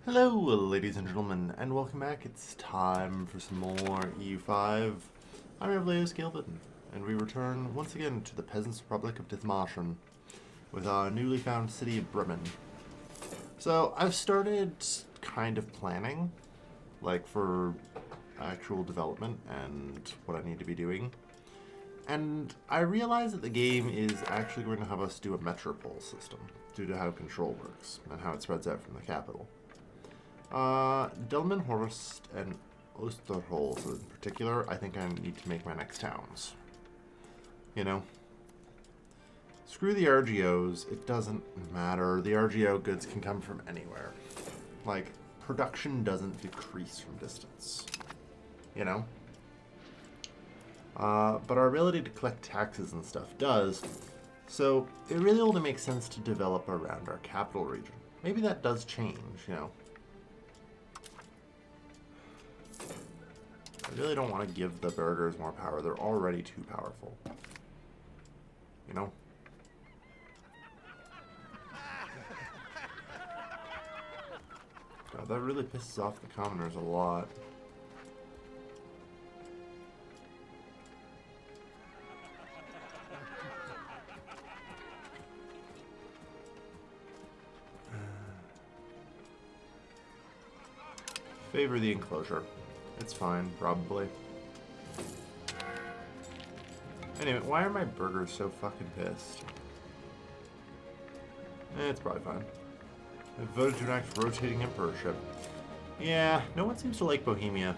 Hello, ladies and gentlemen, and welcome back. It's time for some more EU5. I'm your Leos Gilbin, and we return once again to the Peasant Republic of Dithmarschen with our newly found city of Bremen. So, I've started kind of planning, like for actual development and what I need to be doing. And I realize that the game is actually going to have us do a metropole system due to how control works and how it spreads out from the capital. Delmenhorst and Osterholz in particular, I think I need to make my next towns. You know? Screw the RGOs, it doesn't matter. The RGO goods can come from anywhere. Like, production doesn't decrease from distance. You know? But our ability to collect taxes and stuff does, so it really only makes sense to develop around our capital region. Maybe that does change, you know? I really don't want to give the burghers more power. They're already too powerful. You know? God, that really pisses off the commoners a lot. Favor the enclosure. It's fine, probably. Anyway, why are my burgers so fucking pissed? It's probably fine. I voted to enact rotating emperorship. Yeah, no one seems to like Bohemia.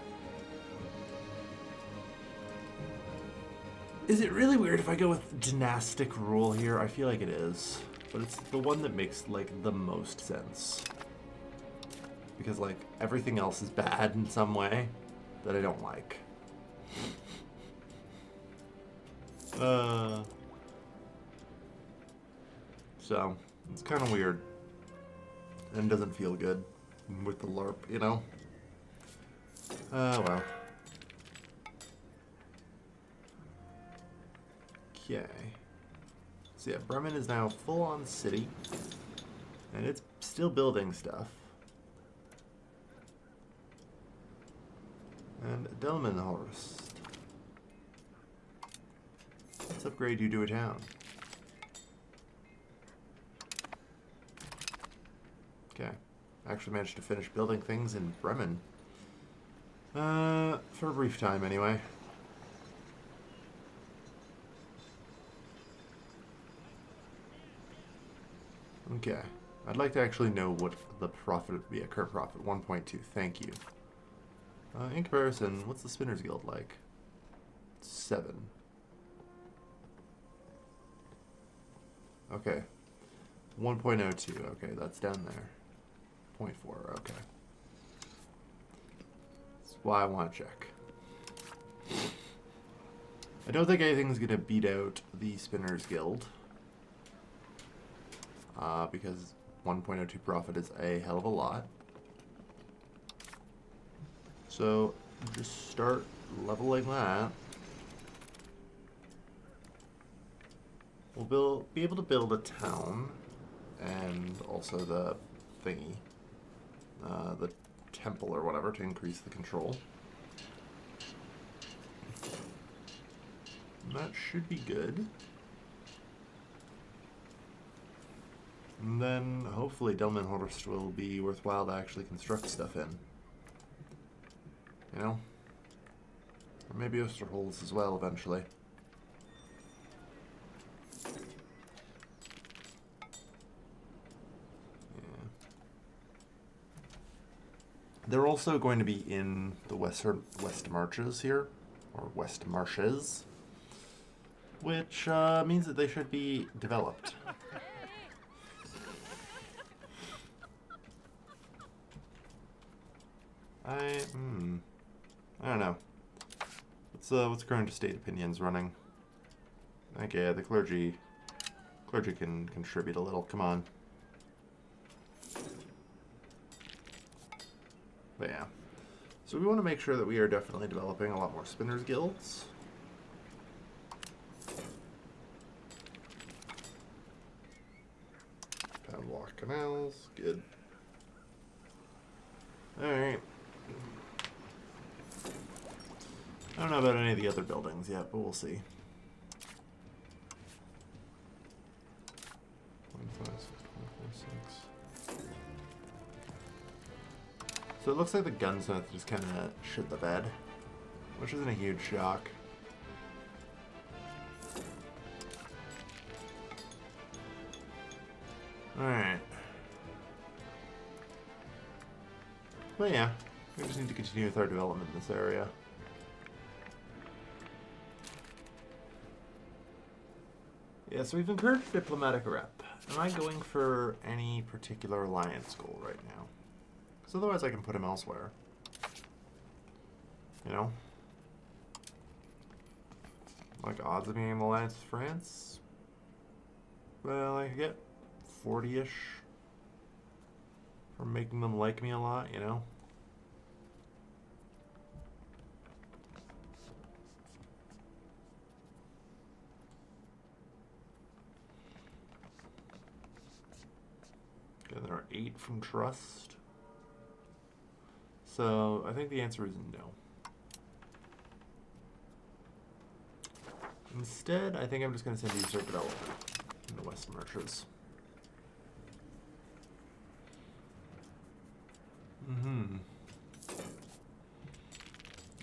Is it really weird if I go with dynastic rule here? I feel like it is. But it's the one that makes, like, the most sense. Because, like, everything else is bad in some way that I don't like. So, it's kind of weird. And doesn't feel good with the LARP, you know? Well. Okay. So yeah, Bremen is now full-on city. And it's still building stuff. And Delmenhorst. Let's upgrade you to a town. Okay. Actually managed to finish building things in Bremen. For a brief time anyway. Okay. I'd like to actually know what the profit would be, a current profit. 1.2. Thank you. In comparison, what's the Spinners Guild like? 7. Okay. 1.02. Okay, that's down there. 0.4. Okay. That's why I want to check. I don't think anything's going to beat out the Spinners Guild. Because 1.02 profit is a hell of a lot. So, just start leveling that. We'll be able to build a town, and also the thingy, the temple or whatever, to increase the control. And that should be good. And then, hopefully, Delmenhorst will be worthwhile to actually construct stuff in. You know? Or maybe Osterholz as well, eventually. Yeah. They're also going to be in the West Marches here, or West Marshes, which means that they should be developed. I don't know. What's current state opinions running? Okay, the clergy can contribute a little. Come on. But yeah. So we want to make sure that we are definitely developing a lot more spinners guilds. Padlock canals, good. Alright. I don't know about any of the other buildings yet, but we'll see. 1, 5, 6, 4, 4, 6. So it looks like the gunsmith just kind of shit the bed, which isn't a huge shock. Alright. But yeah, we just need to continue with our development in this area. Yeah, so we've encouraged diplomatic rep. Am I going for any particular alliance goal right now? Because otherwise I can put him elsewhere. You know? Like odds of being in alliance with France? Well, I could get 40-ish from making them like me a lot, you know? Okay, there are 8 from trust. So I think the answer is no. Instead, I think I'm just going to send you to development in the West Marches.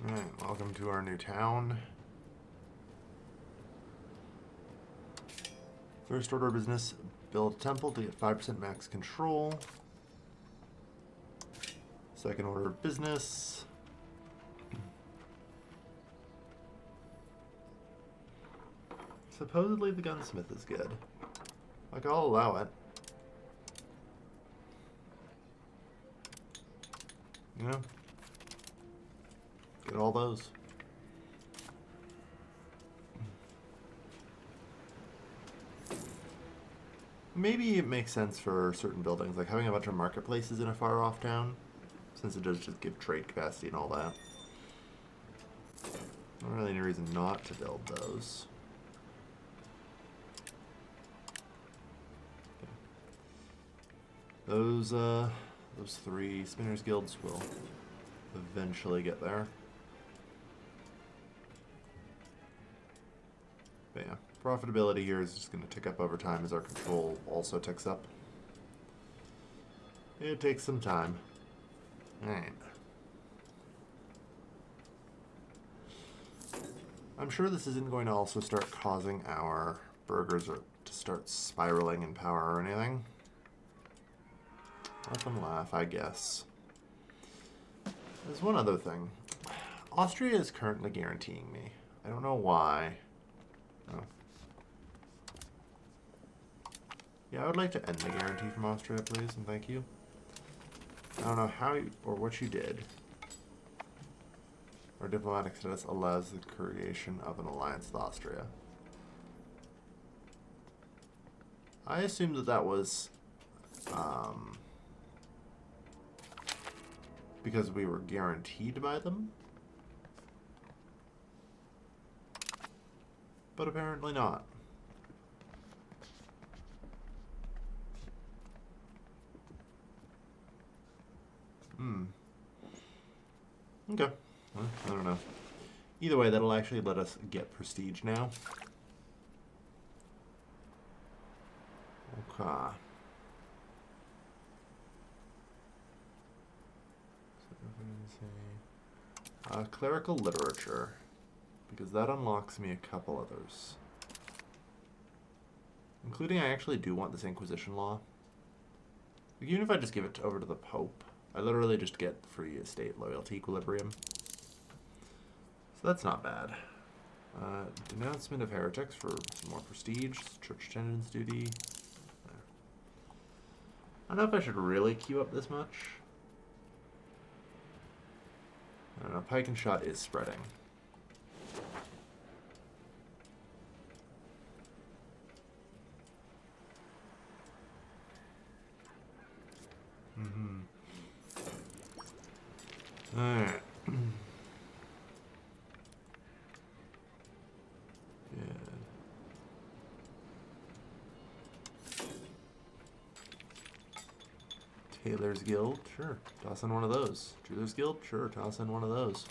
Alright, welcome to our new town. First order of business, build a temple to get 5% max control. Second order of business. Supposedly the gunsmith is good. Like, I'll allow it. You know? Get all those. Maybe it makes sense for certain buildings, like having a bunch of marketplaces in a far-off town, since it does just give trade capacity and all that. Not really any reason not to build those. Okay. Those 3 spinners guilds will eventually get there. But yeah, profitability here is just going to tick up over time as our control also ticks up. It takes some time. Alright. I'm sure this isn't going to also start causing our burghers to start spiraling in power or anything. Let them laugh, I guess. There's one other thing. Austria is currently guaranteeing me. I don't know why. Oh. Yeah, I would like to end the guarantee from Austria, please, and thank you. I don't know how you, or what you did. Our diplomatic status allows the creation of an alliance with Austria. I assumed that that was because we were guaranteed by them. But apparently not. Okay. Well, I don't know. Either way, that'll actually let us get prestige now. Okay. Clerical literature, because that unlocks me a couple others. Including, I actually do want this Inquisition law. Like, even if I just give it over to the Pope, I literally just get free estate loyalty equilibrium. So that's not bad. Denouncement of heretics for some more prestige. Church attendance duty. There. I don't know if I should really queue up this much. I don't know, pike and shot is spreading. Alright. Tailor's Guild, sure. Toss in one of those. Jeweler's Guild, sure. Toss in one of those.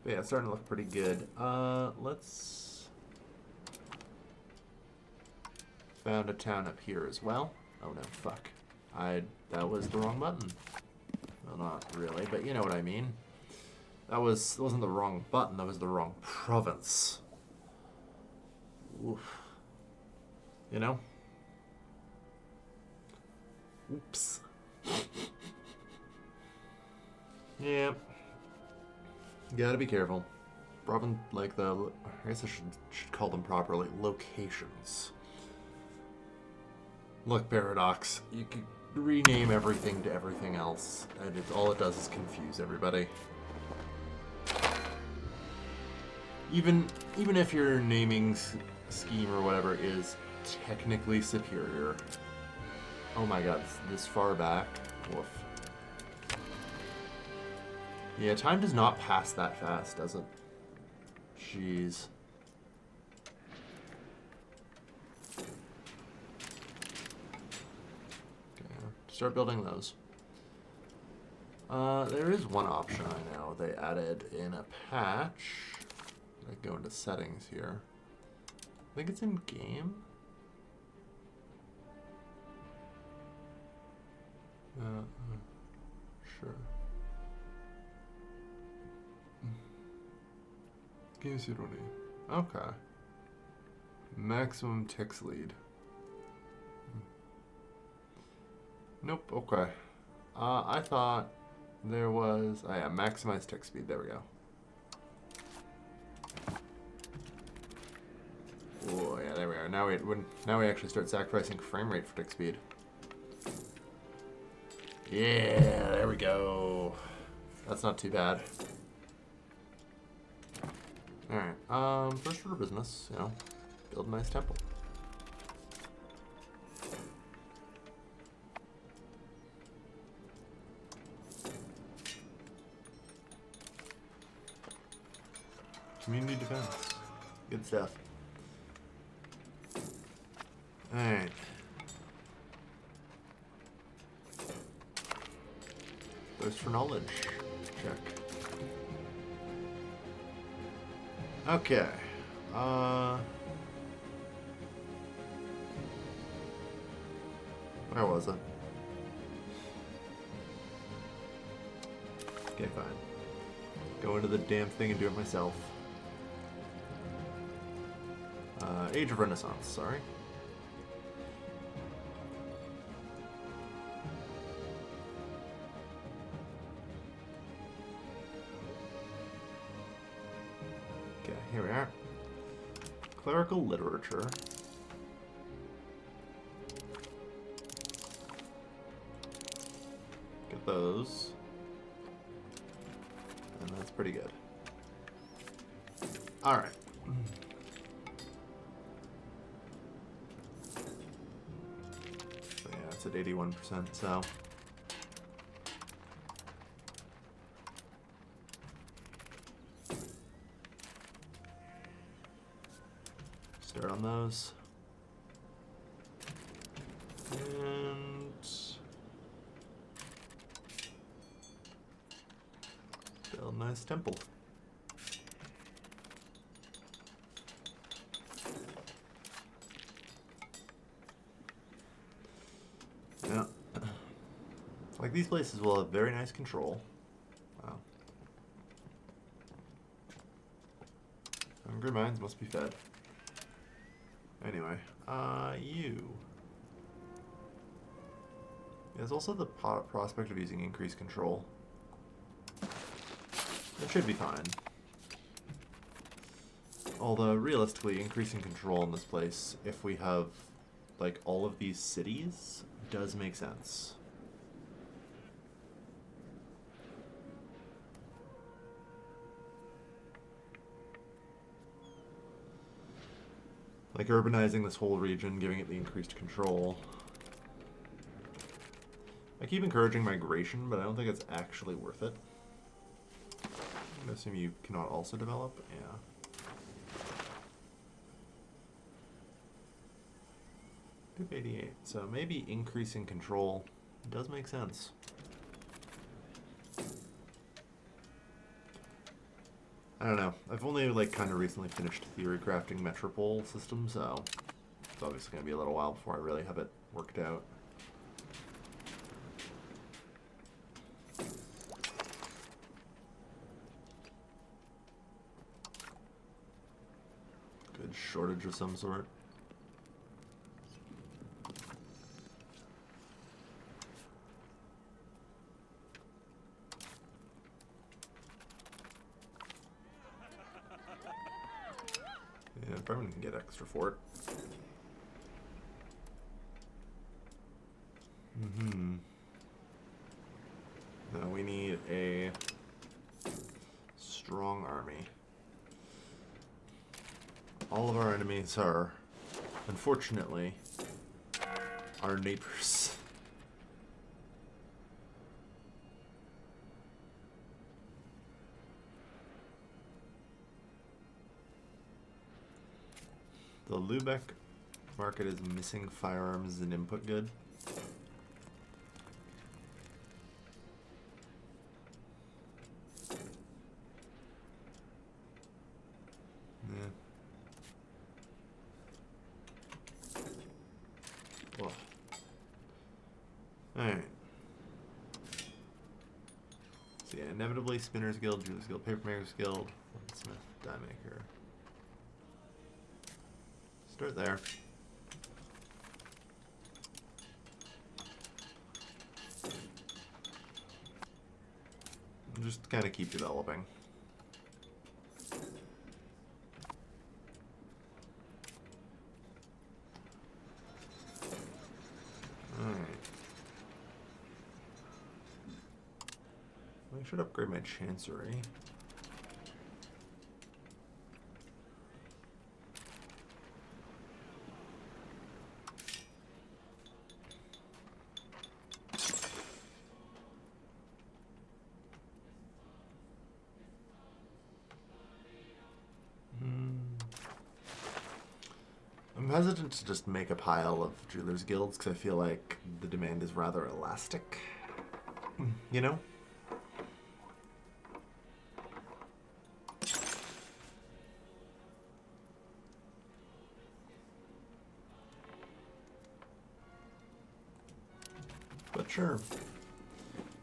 But yeah, it's starting to look pretty good. Let's... Found a town up here as well. Oh no, fuck. That was the wrong button. Well, not really, but you know what I mean. That wasn't the wrong button, that was the wrong province. Oof. You know? Oops. Yeah. You gotta be careful. I guess I should call them properly, locations. Look, Paradox, you could rename everything to everything else, and all it does is confuse everybody. Even if your naming scheme or whatever is technically superior. Oh my god, this far back. Woof. Yeah, time does not pass that fast, does it? Jeez. Start building those. There is one option I know they added in a patch. I go into settings here. I think it's in game. Sure. Game pseudonym. Okay. Maximum text lead. Nope, okay. I thought there was... Oh yeah, maximize text speed. There we go. Oh yeah, there we are. Now we actually start sacrificing frame rate for text speed. Yeah, there we go. That's not too bad. Alright, first order of business, you know, build a nice temple. Community defense. Good stuff. Alright. Thirst for knowledge. Check. Okay. Where was it? Okay, fine. Go into the damn thing and do it myself. Age of Renaissance, sorry. Okay, here we are. Clerical literature. Get those. And that's pretty good. Alright. It's at 81%, so... Start on those. And... build a nice temple. Yeah. Like, these places will have very nice control. Wow. Hungry minds must be fed. Anyway, you. There's also the prospect of using increased control. It should be fine. Although, realistically, increasing control in this place, if we have, like, all of these cities, does make sense. Like urbanizing this whole region, giving it the increased control. I keep encouraging migration, but I don't think it's actually worth it. I'm gonna assume you cannot also develop. Yeah. 288. So maybe increasing control does make sense. I don't know. I've only like kind of recently finished theory crafting metropole system, so it's obviously going to be a little while before I really have it worked out. Good shortage of some sort. Yeah, probably can get extra for it. No, we need a strong army. All of our enemies are, unfortunately, our neighbors. The Lübeck market is missing firearms as an input good. Yeah. Whoa. Alright. So yeah, inevitably Spinner's Guild, Jeweler's Guild, Papermaker's Guild, Smith, Die Maker. Start there. And just kind of keep developing. Alright. I should upgrade my Chancery. I'm hesitant to just make a pile of Jewelers Guilds because I feel like the demand is rather elastic. You know? But sure.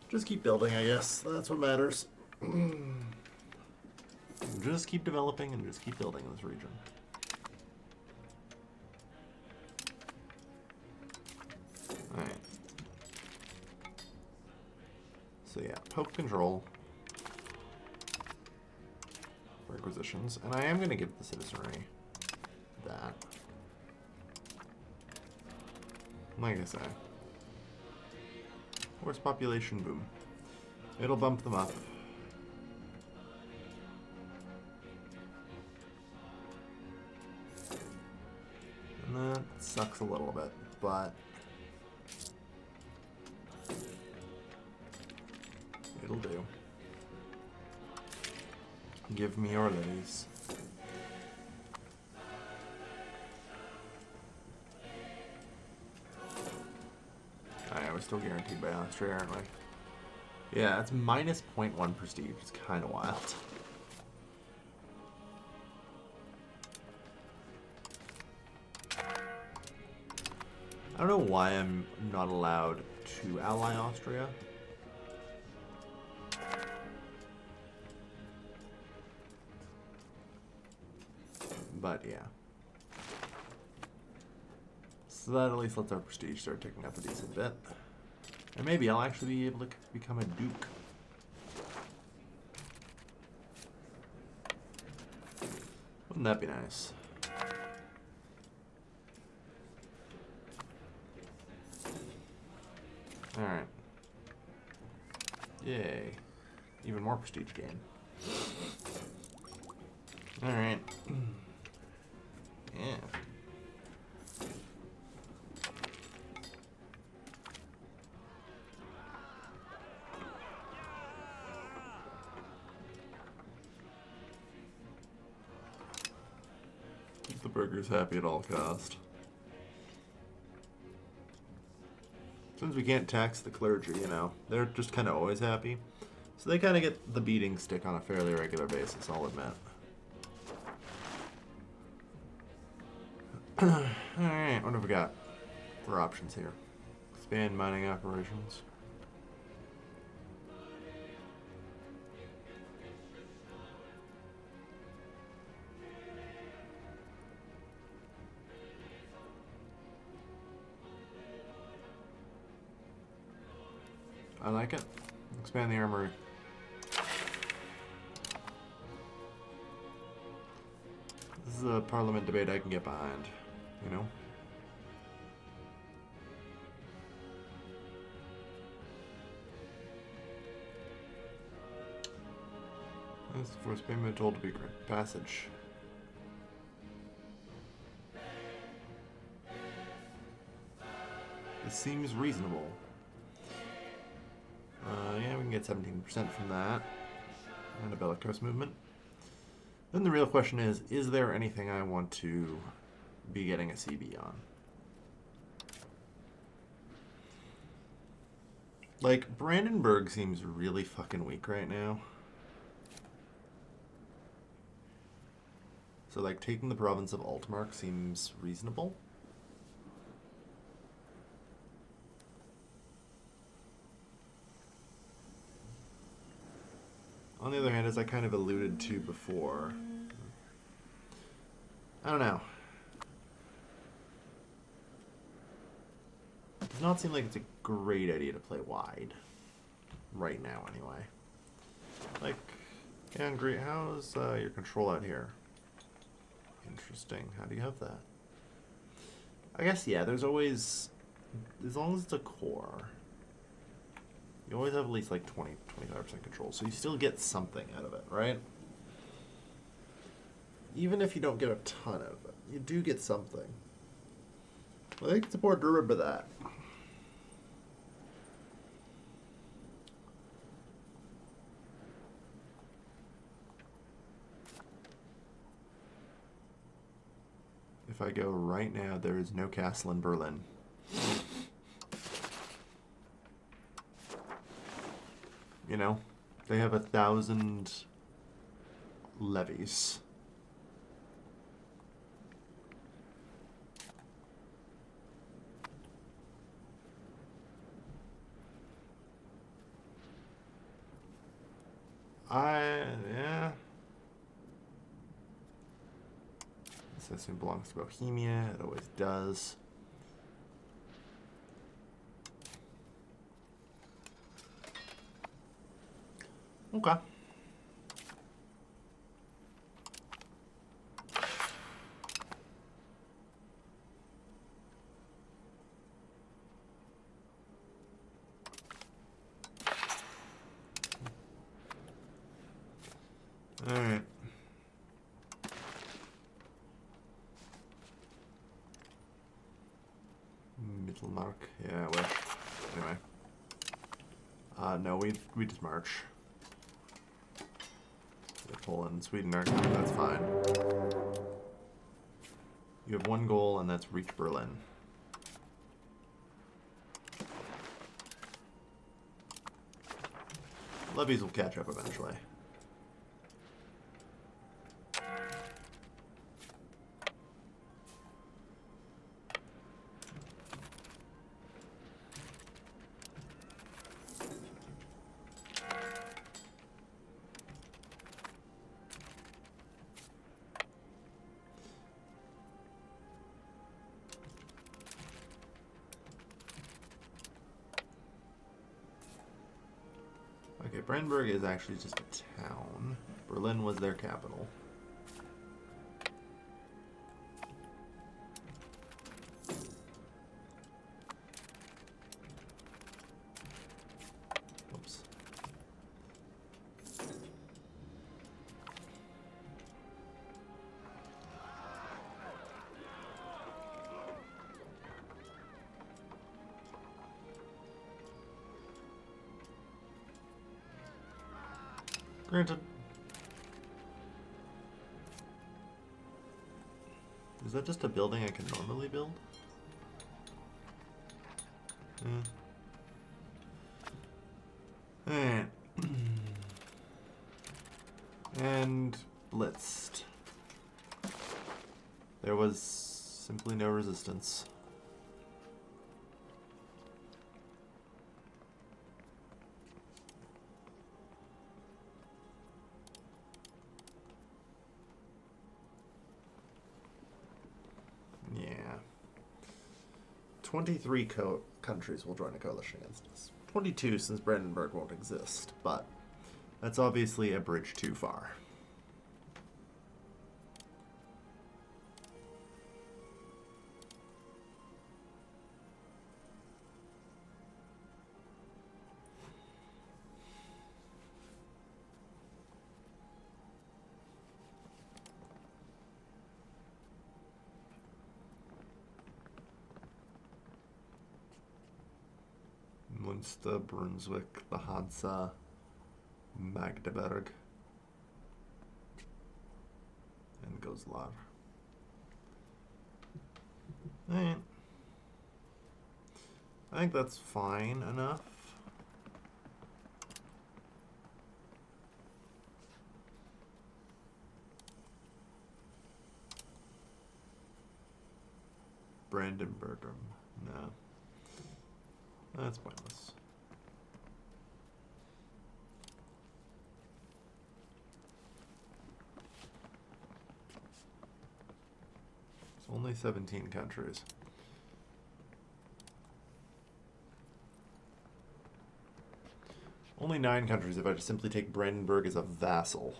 Just keep building, I guess. That's what matters. Just keep developing and just keep building in this region. Alright. So yeah, Pope control. Requisitions. And I am going to give the citizenry that. Like I say. Horse population boom. It'll bump them up. And that sucks a little bit, but it'll do. Give me your ladies. We're still guaranteed by Austria, aren't we? Yeah, it's minus 0.1 prestige. It's kind of wild. I don't know why I'm not allowed to ally Austria. But yeah. So that at least lets our prestige start ticking up a decent bit. And maybe I'll actually be able to become a duke. Wouldn't that be nice? Alright. Yay. Even more prestige gain. Alright. Yeah. Keep the burgers happy at all cost. Since we can't tax the clergy, you know, they're just kind of always happy. So they kind of get the beating stick on a fairly regular basis, I'll admit. Alright, what have we got for options here? Expand mining operations. I like it. Expand the armory. This is a parliament debate I can get behind, you know? This force payment told to be great passage. This seems reasonable. Yeah, we can get 17% from that. And a bellicose movement. Then the real question is there anything I want to be getting a CB on? Like, Brandenburg seems really fucking weak right now. So, like, taking the province of Altmark seems reasonable. On the other hand, as I kind of alluded to before, I don't know. It does not seem like it's a great idea to play wide. Right now, anyway. Like, yeah, great. How's your control out here? Interesting. How do you have that? I guess, yeah, there's always, as long as it's a core, you always have at least like 20-25% control, so you still get something out of it, right? Even if you don't get a ton of it, you do get something. I think it's important to remember that. If I go right now, there is no castle in Berlin. You know, they have 1,000 levies. Yeah. This system belongs to Bohemia. It always does. Okay. All right. Mittelmark. Yeah, I wish. Anyway. No, we just march. Poland and Sweden are, that's fine. You have one goal, and that's reach Berlin. Levies will catch up eventually. Okay, Brandenburg is actually just a town. Berlin was their capital. Oops. Granted. Is that just a building I can normally build? Alright. And blitzed. There was simply no resistance. Yeah. 23 countries will join a coalition against us. 22 since Brandenburg won't exist, but that's obviously a bridge too far. Munster, Brunswick, the Hansa, Magdeburg, and Goslar. Alright. I think that's fine enough. Brandenburg, no. That's pointless. It's only 17 countries. Only 9 countries if I just simply take Brandenburg as a vassal.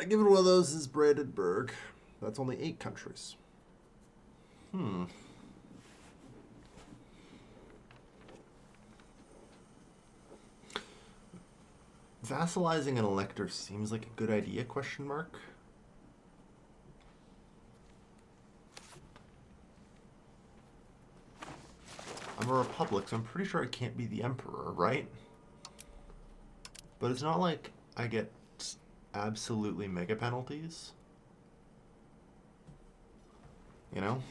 Given one of those is Brandenburg. That's only 8 countries. Vassalizing an elector seems like a good idea, question mark. I'm a republic, so I'm pretty sure I can't be the emperor, right? But it's not like I get absolutely mega penalties. You know?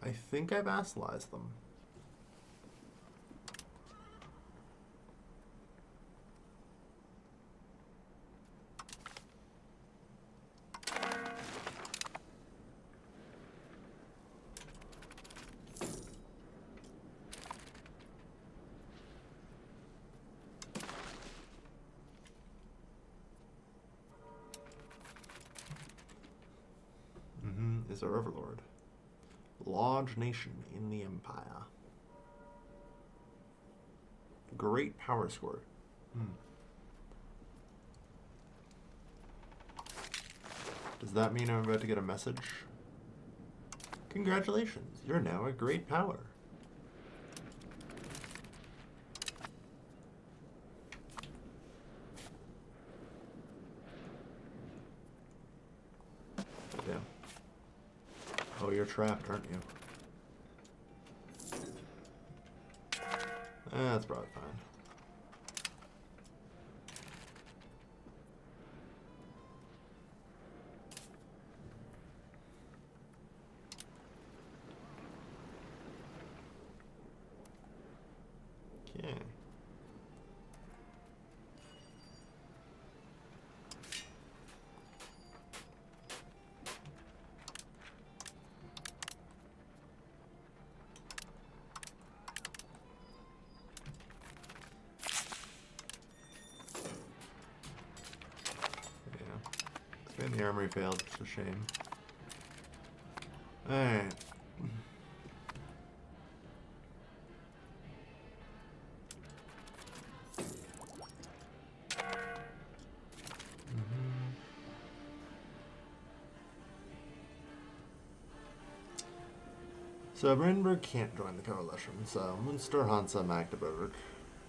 I think I vassalized them. Is our overlord. Large nation in the empire. Great power score. Does that mean I'm about to get a message? Congratulations, you're now a great power. Damn. Oh, you're trapped, aren't you? That's probably fine. Okay. And the armory failed, it's a shame. Alright. So Brandenburg can't join the coalition, so Munster, Hansa, Magdeburg,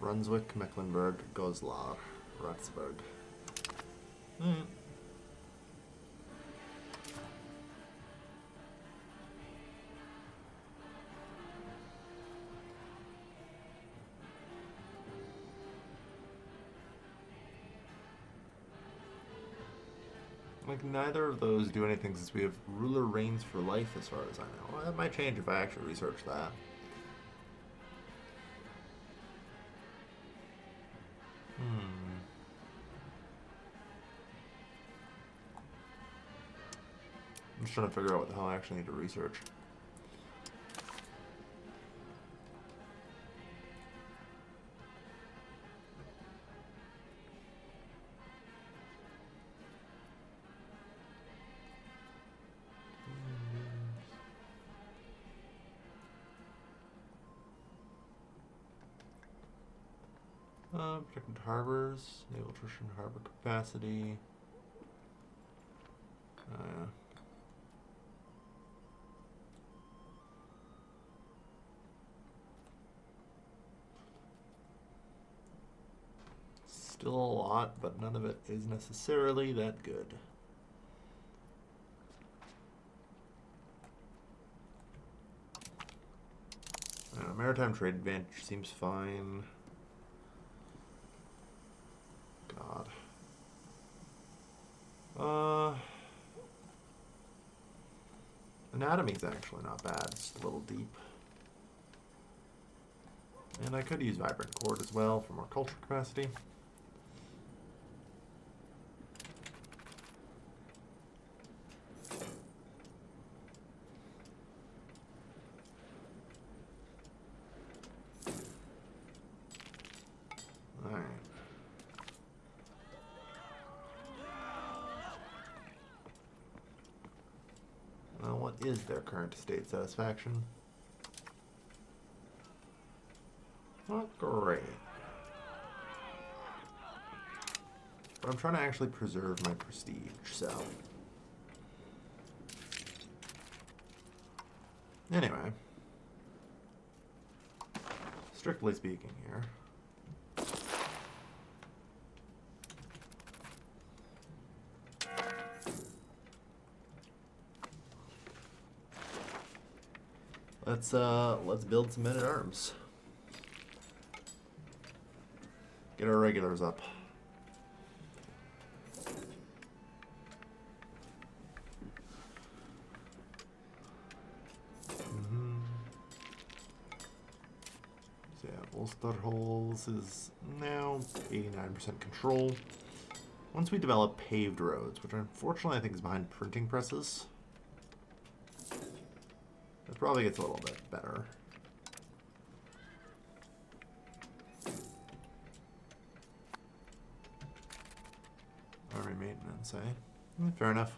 Brunswick, Mecklenburg, Goslar, Ratzeburg. Like, neither of those do anything since we have ruler reigns for life as far as I know. Well, that might change if I actually research that. I'm just trying to figure out what the hell I actually need to research. Protected harbors, naval attrition, harbor capacity. Yeah. Still a lot, but none of it is necessarily that good. Maritime trade advantage seems fine. God. Anatomy's actually not bad. It's a little deep. And I could use Vibrant Chord as well for more culture capacity. Alright. Well, what is their current state satisfaction? Not great. But I'm trying to actually preserve my prestige, so. Anyway. Strictly speaking here. Let's build some men-at-arms. Get our regulars up. So yeah, Ulsterholz is now 89% control. Once we develop paved roads, which unfortunately I think is behind printing presses, it probably gets a little bit better. Army maintenance, eh? Fair enough.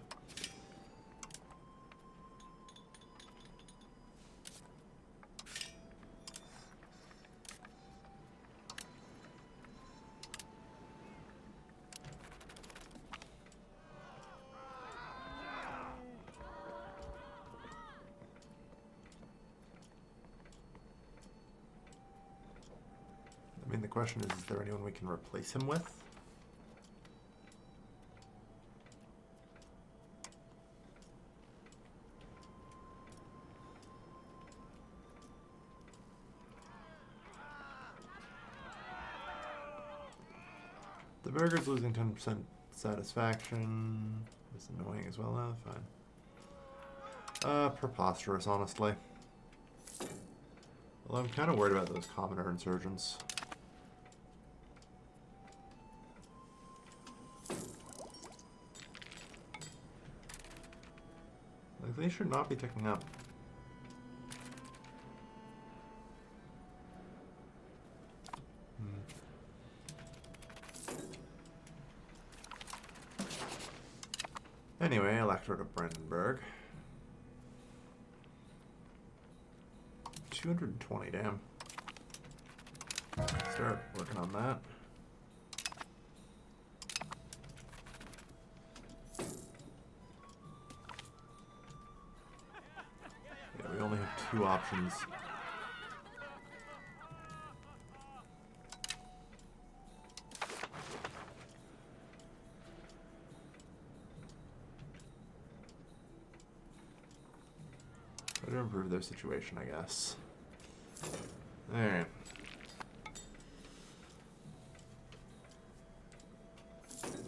I mean, the question is there anyone we can replace him with? The burger's losing 10% satisfaction. It's annoying as well. No, fine. Preposterous, honestly. Well, I'm kind of worried about those commoner insurgents. Like, they should not be ticking up. Anyway, Electorate of Brandenburg. 220, damn. Start working on that. Yeah, we only have 2 options. To improve their situation, I guess. Alright.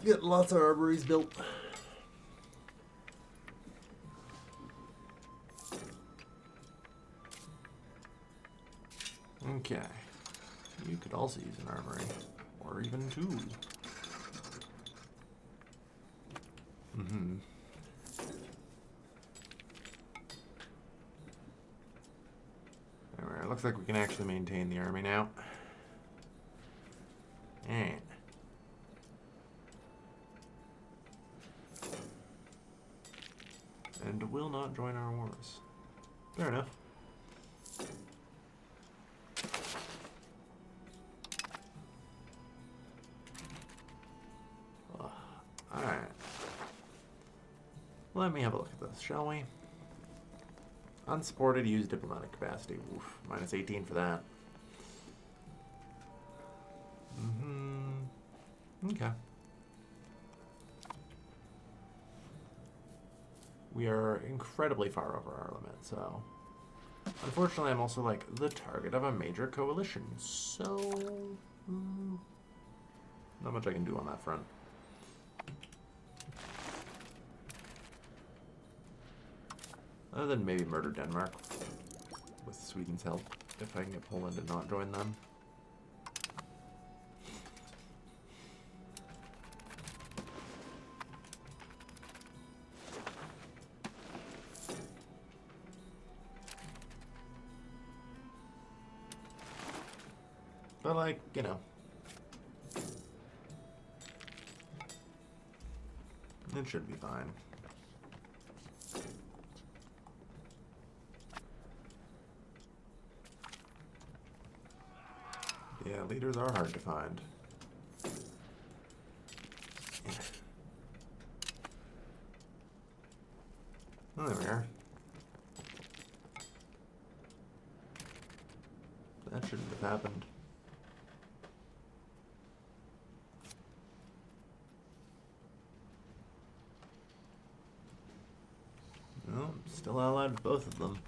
Get lots of armories built. Okay. You could also use an armory. Or even two. Mm-hmm. Alright, looks like we can actually maintain the army now. And will not join our wars. Fair enough. Alright. Let me have a look at this, shall we? Unsupported, use diplomatic capacity. Oof, minus 18 for that. Okay. We are incredibly far over our limit, so... Unfortunately, I'm also, like, the target of a major coalition, so... not much I can do on that front. Other than maybe murder Denmark with Sweden's help, if I can get Poland to not join them. But, like, you know. It should be fine. Yeah, leaders are hard to find. Oh, there we are. That shouldn't have happened. No, still allied with both of them.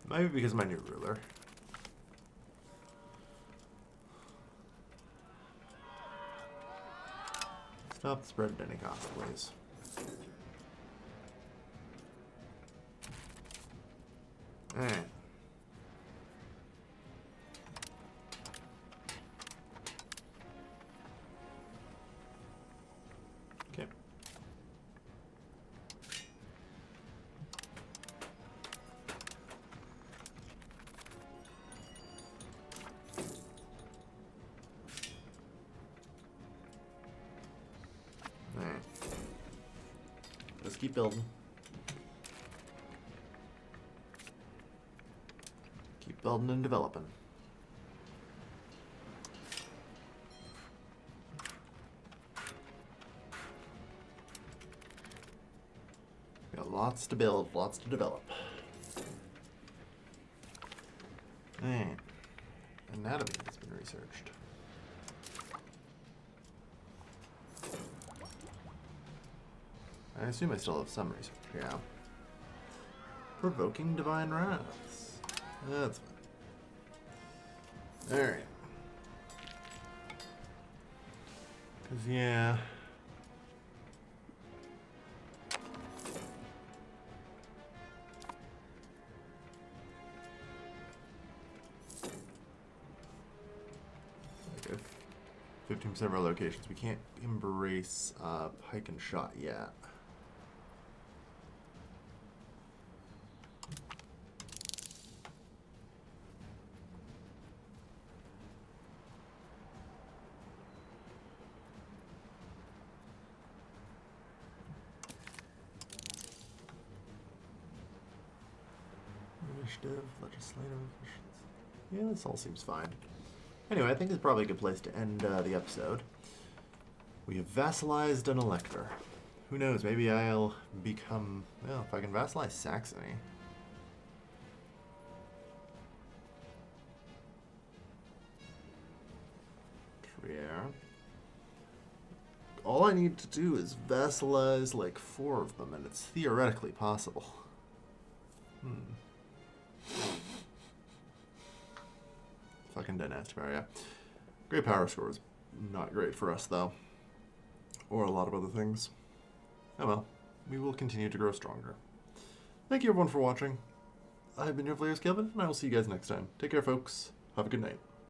Maybe because of my new ruler. Stop the spread at any cost, please. Alright. Okay. Alright. Let's keep building. Keep building and developing. Got lots to build, lots to develop. Alright. Anatomy has been researched. I assume I still have some research, yeah. Provoking divine wraths. That's fine. Alright. Cause yeah. Like if 15% of our locations, we can't embrace pike and shot yet. Initiative, legislative efficiency. Yeah, this all seems fine. Anyway, I think it's probably a good place to end the episode. We have vassalized an elector. Who knows, maybe I'll become... Well, if I can vassalize Saxony. Trier. All I need to do is vassalize like 4 of them, and it's theoretically possible. Fucking dynastic power, yeah. Great power score is not great for us, though. Or a lot of other things. Oh well, we will continue to grow stronger. Thank you everyone for watching. I've been your Players Kelvin, and I will see you guys next time. Take care, folks. Have a good night.